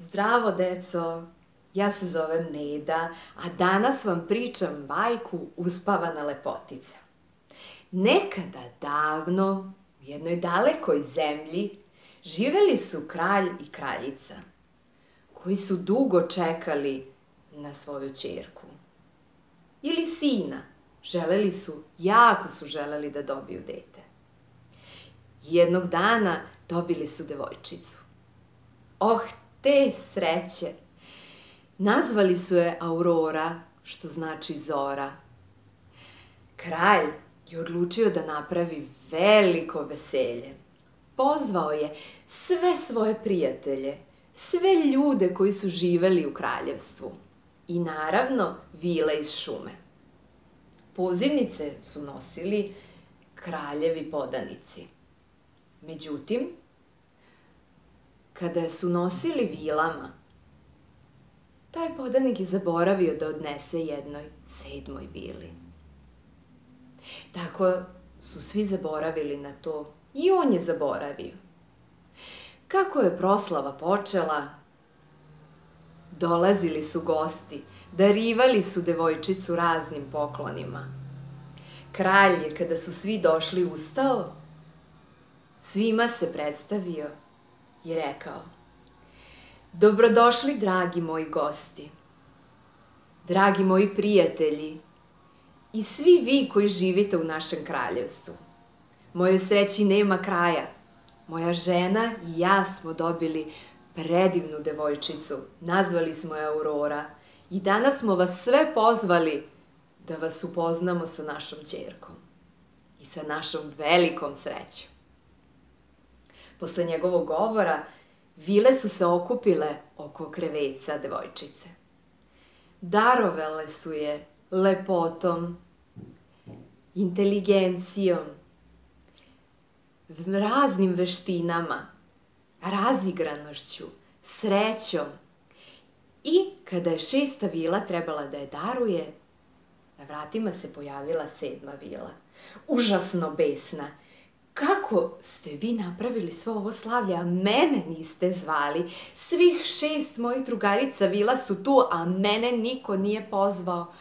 Zdravo, deco! Ja se zovem Neda, a danas vam pričam bajku Uspavana lepotica. Nekada davno, u jednoj dalekoj zemlji, živeli su kralj i kraljica, koji su dugo čekali na svoju ćerku. Ili sina. Jako su želeli da dobiju dete. Jednog dana dobili su devojčicu. Te sreće! Nazvali su je Aurora, što znači zora. Kralj je odlučio da napravi veliko veselje. Pozvao je sve svoje prijatelje, sve ljude koji su živeli u kraljevstvu i naravno vile iz šume. Pozivnice su nosili kraljevi podanici. Međutim, kada su nosili vilama, taj podanik je zaboravio da odnese jednoj 7. vili. Tako su svi zaboravili na to i on je zaboravio. Kako je proslava počela, dolazili su gosti, darivali su devojčicu raznim poklonima. Kralj je, kada su svi došli, ustao, svima se predstavio i rekao: Dobrodošli, dragi moji gosti, dragi moji prijatelji i svi vi koji živite u našem kraljevstvu. Mojoj sreći nema kraja. Moja žena i ja smo dobili predivnu devojčicu, nazvali smo je Aurora i danas smo vas sve pozvali da vas upoznamo sa našom ćerkom i sa našom velikom srećom. Posle njegovog govora, vile su se okupile oko kreveca devojčice. Darovale su je lepotom, inteligencijom, raznim veštinama, razigranošću, srećom. I kada je 6. vila trebala da je daruje, na vratima se pojavila 7. vila. Užasno besna. Kako ste vi napravili svo ovo slavlje, a mene niste zvali? Svih 6 mojih drugarica vila su tu, a mene niko nije pozvao.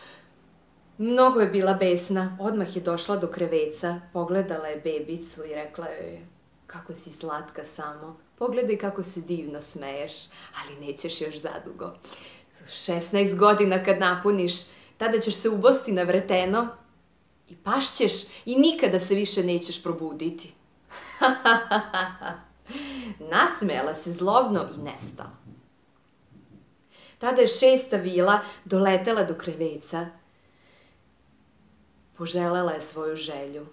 Mnogo je bila besna, odmah je došla do kreveca, pogledala je bebicu i rekla joj: kako si slatka samo, pogledaj kako se divno smeješ, ali nećeš još zadugo. 16 godina kad napuniš, tada ćeš se ubosti na vreteno i pašćeš i nikada se više nećeš probuditi. Nasmejala se zlobno i nestala. Tada je 6. vila doletela do kreveca. Poželela je svoju želju.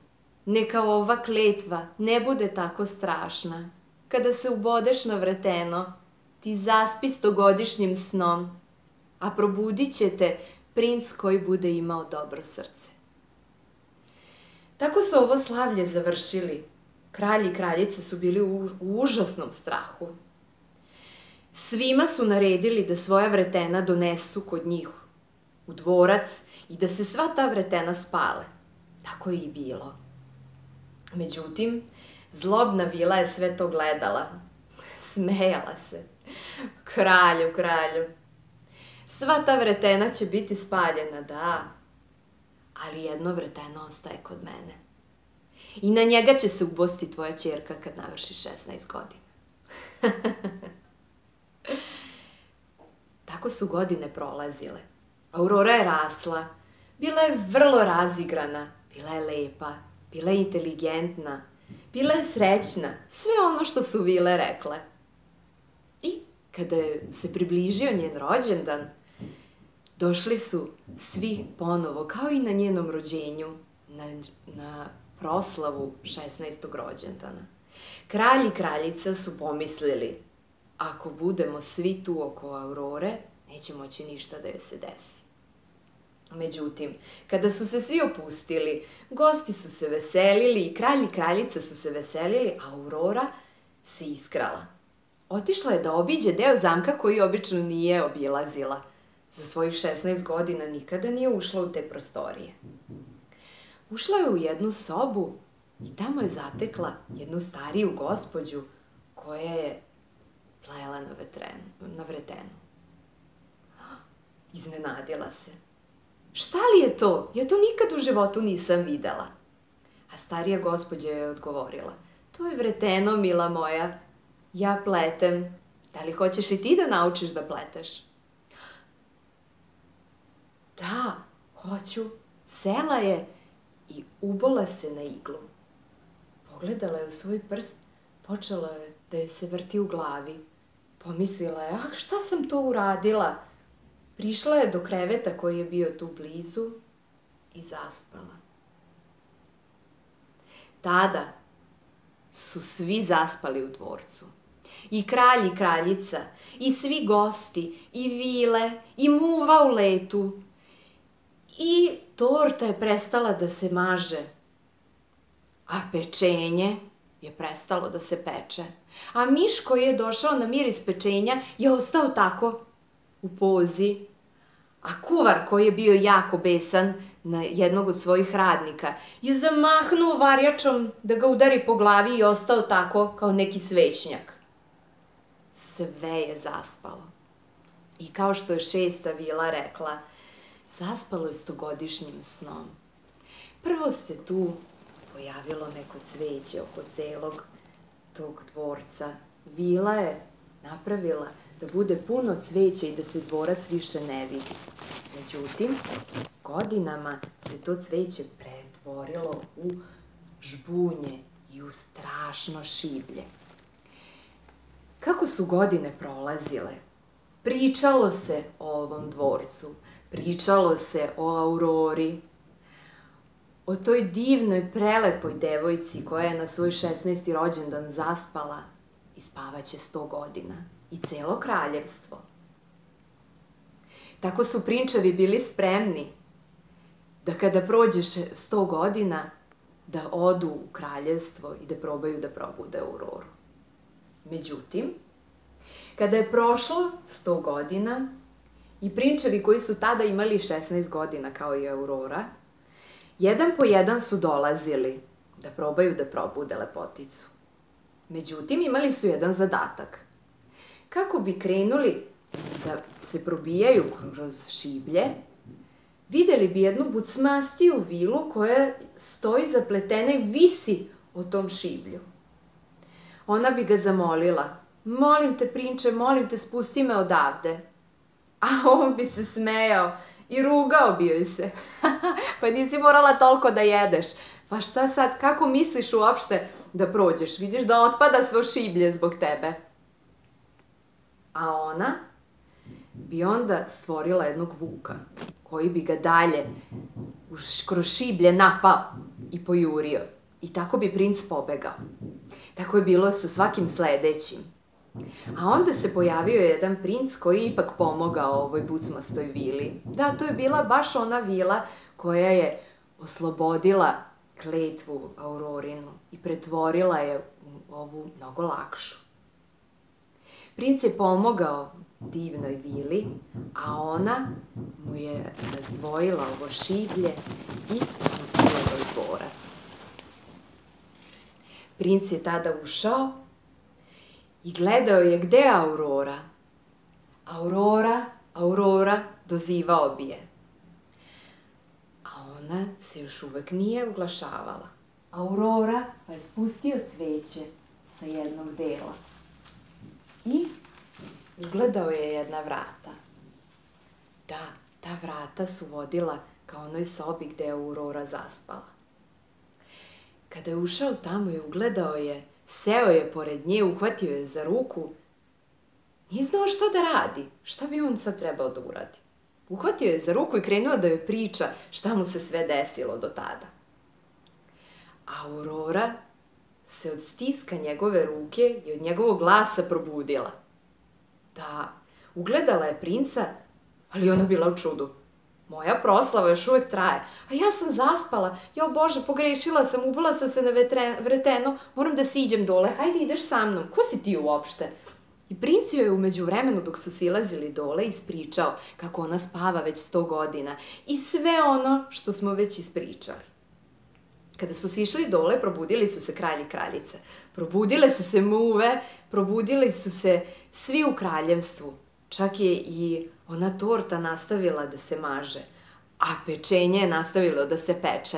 Neka ova kletva ne bude tako strašna. Kada se ubodeš na vreteno, ti zaspi 100-godišnjim snom, a probudit će te princ koji bude imao dobro srce. Tako su ovo slavlje završili. Kralj i kraljica su bili u užasnom strahu. Svima su naredili da svoja vretena donesu kod njih u dvorac i da se sva ta vretena spale. Tako je i bilo. Međutim, zlobna vila je sve to gledala. Smejala se. Kralju, sva ta vretena će biti spaljena, da, ali jedno vreteno ostaje kod mene. I na njega će se ubosti tvoja ćerka kad navrši 16 godina. Tako su godine prolazile. Aurora je rasla, bila je vrlo razigrana, bila je lepa, bila je inteligentna, bila je srećna, sve ono što su vile rekle. I kada se približio njen rođendan, došli su svi ponovo, kao i na njenom rođenju, na proslavu 16. rođendana. Kralj i kraljica su pomislili: ako budemo svi tu oko Aurore, neće moći ništa da joj se desi. Međutim, kada su se svi opustili, gosti su se veselili i kralj i kraljica su se veselili, a Aurora se iskrala. Otišla je da obiđe deo zamka koji obično nije obilazila. Za svojih 16 godina nikada nije ušla u te prostorije. Ušla je u jednu sobu i tamo je zatekla jednu stariju gospođu koja je plela na vretenu. Iznenadila se. Šta li je to? Ja to nikad u životu nisam videla. A starija gospođa je odgovorila. To je vreteno, mila moja. Ja pletem. Da li hoćeš i ti da naučiš da pleteš? Da, hoću. Sela je i ubola se na iglu. Pogledala je u svoj prst, počela je da je se vrti u glavi. Pomislila je, šta sam to uradila? Prišla je do kreveta koji je bio tu blizu i zaspala. Tada su svi zaspali u dvorcu. I kralj i kraljica, i svi gosti, i vile, i muva u letu. I torta je prestala da se maže, a pečenje je prestalo da se peče. A miš koji je došao na miris pečenja je ostao tako u pozi. A kuvar koji je bio jako besan na jednog od svojih radnika je zamahnuo varjačom da ga udari po glavi i ostao tako kao neki svećnjak. Sve je zaspalo. I kao što je 6. vila rekla, zaspalo je 100-godišnjim snom. Prvo se tu pojavilo neko cveće oko celog tog dvorca. Vila je napravila da bude puno cveća i da se dvorac više ne vidi. Međutim, godinama se to cveće pretvorilo u žbunje i u strašno šiblje. Kako su godine prolazile, pričalo se o ovom dvorcu, pričalo se o Aurori, o toj divnoj, prelepoj devojci koja je na svoj 16. rođendan zaspala i spavaće 100 godina i celo kraljevstvo. Tako su prinčevi bili spremni da kada prođe 100 godina da odu u kraljevstvo i da probaju da probude Auroru. Međutim, kada je prošlo 100 godina i prinčevi koji su tada imali 16 godina kao i Aurora, jedan po jedan su dolazili da probaju da probude lepoticu. Međutim, imali su jedan zadatak. Kako bi krenuli da se probijaju kroz šiblje, videli bi jednu bucmastiju vilu koja stoji zapletena i visi o tom šiblju. Ona bi ga zamolila, molim te prinče, molim te spusti me odavde. A on bi se smejao i rugao bi joj se. Pa nisi morala toliko da jedeš. Pa šta sad, kako misliš uopšte da prođeš? Vidiš da otpada svo šiblje zbog tebe. A ona bi onda stvorila jednog vuka koji bi ga dalje kroz šiblje napao i pojurio. I tako bi princ pobegao. Tako je bilo sa svakim sledećim. A onda se pojavio jedan princ koji je ipak pomogao ovoj bucmastoj vili. Da, to je bila baš ona vila koja je oslobodila kletvu Aurorinu i pretvorila je u ovu mnogo lakšu. Princ je pomogao divnoj vili, a ona mu je razdvojila ovo šiblje i pustila ga u dvorac. Princ je tada ušao i gledao je gde je Aurora. Aurora, Aurora, dozivao bi je. A ona se još uvek nije uglašavala. Aurora pa je spustio cveće sa jednog dela i ugledao je jedna vrata. Da, ta vrata su vodila ka onoj sobi gde je Aurora zaspala. Kada je ušao tamo i ugledao je, seo je pored nje, uhvatio je za ruku, nije znao šta da radi, šta bi on sad trebao da uradi. Uhvatio je za ruku i krenuo da joj priča šta mu se sve desilo do tada. A Aurora se od stiska njegove ruke i od njegovog glasa probudila. Da, ugledala je princa, ali ona bila u čudu. Moja proslava još uvek traje, a ja sam zaspala. Jao Bože, pogrešila sam, ubila sam se na vreteno, moram da siđem dole, hajde ideš sa mnom, ko si ti uopšte? I princ joj je umeđu vremenu dok su silazili dole ispričao kako ona spava već 100 godina i sve ono što smo već ispričali. Kada su sišli dole, probudili su se kralj i kraljica. Probudile su se muve, probudili su se svi u kraljevstvu. Čak je i ona torta nastavila da se maže, a pečenje je nastavilo da se peče.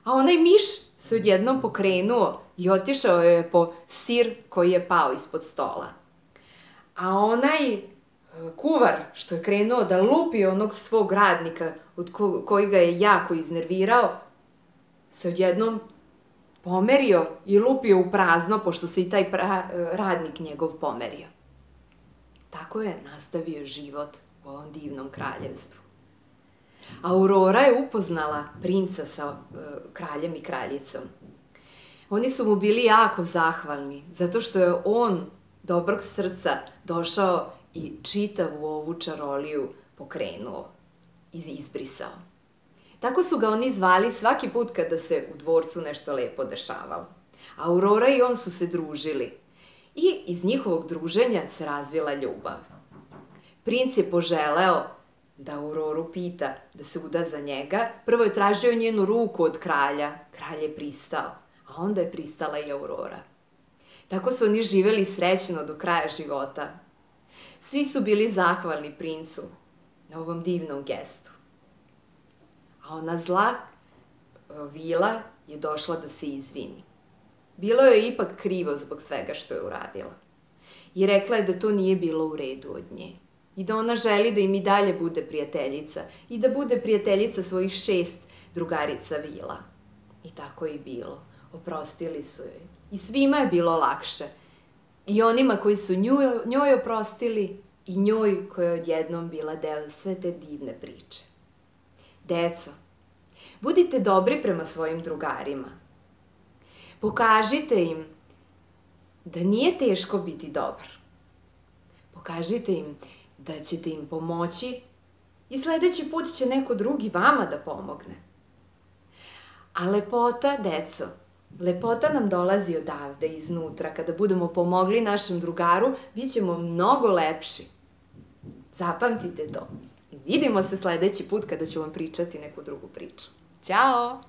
A onaj miš se odjednom pokrenuo i otišao je po sir koji je pao ispod stola. A onaj kuvar što je krenuo da lupi onog svog radnika od koji ga je jako iznervirao, se odjednom pomerio i lupio u prazno, pošto se i taj radnik njegov pomerio. Tako je nastavio život u ovom divnom kraljevstvu. Aurora je upoznala princa sa kraljem i kraljicom. Oni su mu bili jako zahvalni, zato što je on dobrog srca došao i čitavu ovu čaroliju pokrenuo i izbrisao. Tako su ga oni zvali svaki put kada se u dvorcu nešto lepo dešavalo. Aurora i on su se družili i iz njihovog druženja se razvila ljubav. Princ je poželeo da Auroru pita da se uda za njega. Prvo je tražio njenu ruku od kralja. Kralj je pristao, a onda je pristala i Aurora. Tako su oni živeli srećno do kraja života. Svi su bili zahvalni princu na ovom divnom gestu. A ona zla vila je došla da se izvini. Bilo je ipak krivo zbog svega što je uradila. I rekla je da to nije bilo u redu od nje. I da ona želi da im i dalje bude prijateljica. I da bude prijateljica svojih 6 drugarica vila. I tako je i bilo. Oprostili su joj. I svima je bilo lakše. I onima koji su njoj oprostili i njoj koja je odjednom bila deo sve te divne priče. Deco, budite dobri prema svojim drugarima. Pokažite im da nije teško biti dobar. Pokažite im da ćete im pomoći i sledeći put će neko drugi vama da pomogne. A lepota, deco, lepota nam dolazi odavde, iznutra. Kada budemo pomogli našem drugaru, bit ćemo mnogo lepši. Zapamtite to. I vidimo se sledeći put kada ću vam pričati neku drugu priču. Ćao!